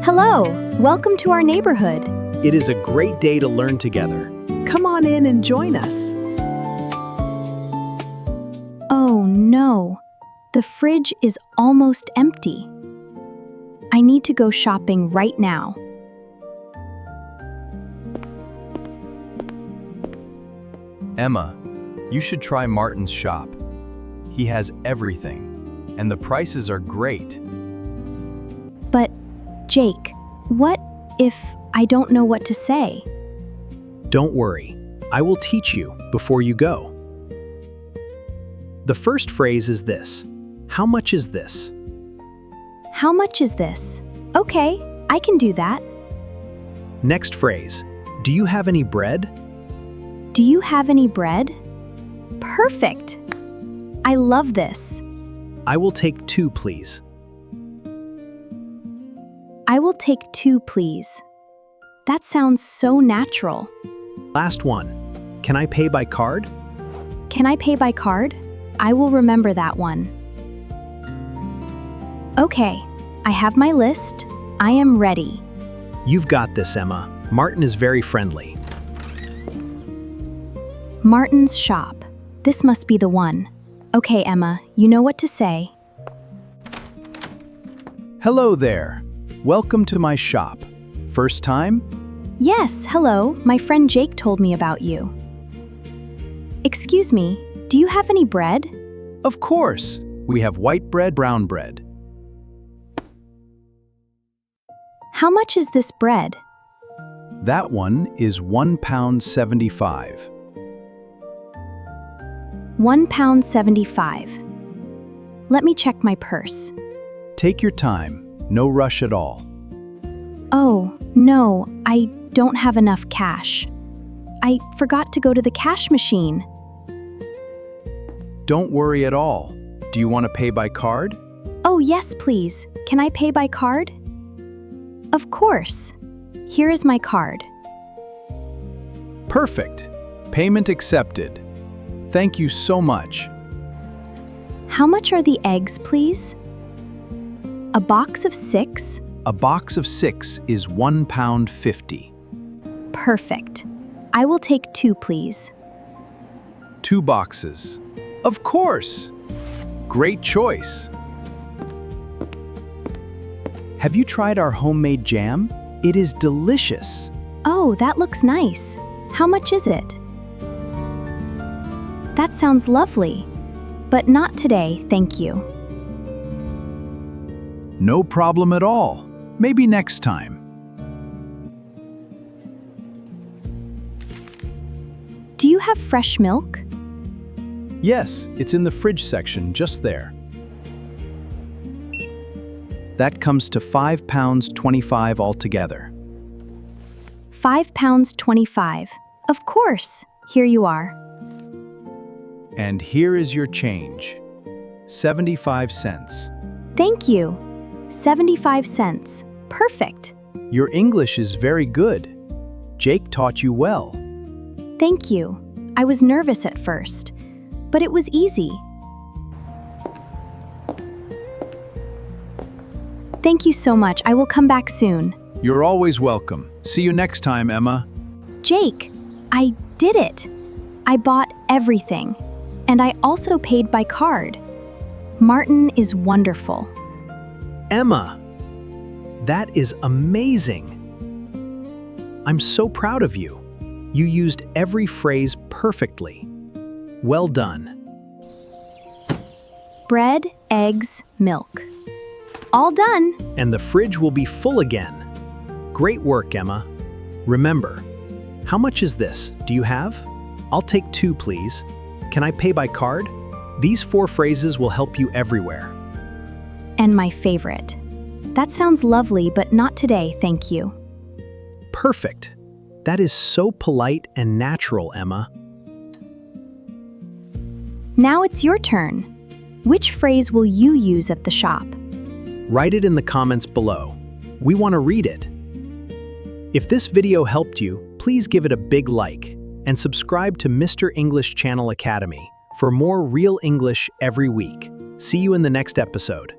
Hello, welcome to our neighborhood. It is a great day to learn together. Come on in and join us. Oh no, the fridge is almost empty. I need to go shopping right now. Emma, you should try Martin's shop. He has everything, and the prices are great. But, Jake, what if I don't know what to say? Don't worry, I will teach you before you go. The first phrase is this: how much is this? How much is this? Okay, I can do that. Next phrase: do you have any bread? Do you have any bread? Perfect! I love this. I will take 2, please. I will take 2, please. That sounds so natural. Last one: can I pay by card? Can I pay by card? I will remember that one. Okay, I have my list. I am ready. You've got this, Emma. Martin is very friendly. Martin's shop. This must be the one. Okay, Emma, you know what to say. Hello there. Welcome to my shop. First time? Yes, hello. My friend Jake told me about you. Excuse me, do you have any bread? Of course. We have white bread, brown bread. How much is this bread? That one is £1.75. £1.75. Let me check my purse. Take your time. No rush at all. Oh, no, I don't have enough cash. I forgot to go to the cash machine. Don't worry at all. Do you want to pay by card? Oh, yes, please. Can I pay by card? Of course. Here is my card. Perfect. Payment accepted. Thank you so much. How much are the eggs, please? A box of 6? A box of 6 is £1.50. Perfect. I will take 2, please. 2 boxes. Of course. Great choice. Have you tried our homemade jam? It is delicious. Oh, that looks nice. How much is it? That sounds lovely. But not today, thank you. No problem at all. Maybe next time. Do you have fresh milk? Yes, it's in the fridge section just there. That comes to £5.25 altogether. £5.25. Of course. Here you are. And here is your change. 75 cents. Thank you. 75 cents. Perfect. Your English is very good. Jake taught you well. Thank you. I was nervous at first, but it was easy. Thank you so much. I will come back soon. You're always welcome. See you next time, Emma. Jake, I did it. I bought everything. And I also paid by card. Martin is wonderful. Emma, that is amazing. I'm so proud of you. You used every phrase perfectly. Well done. Bread, eggs, milk. All done. And the fridge will be full again. Great work, Emma. Remember, how much is this? Do you have? I'll take 2, please. Can I pay by card? These 4 phrases will help you everywhere. And my favorite. That sounds lovely, but not today, thank you. Perfect. That is so polite and natural, Emma. Now it's your turn. Which phrase will you use at the shop? Write it in the comments below. We want to read it. If this video helped you, please give it a big like and subscribe to Mr. English Channel Academy for more real English every week. See you in the next episode.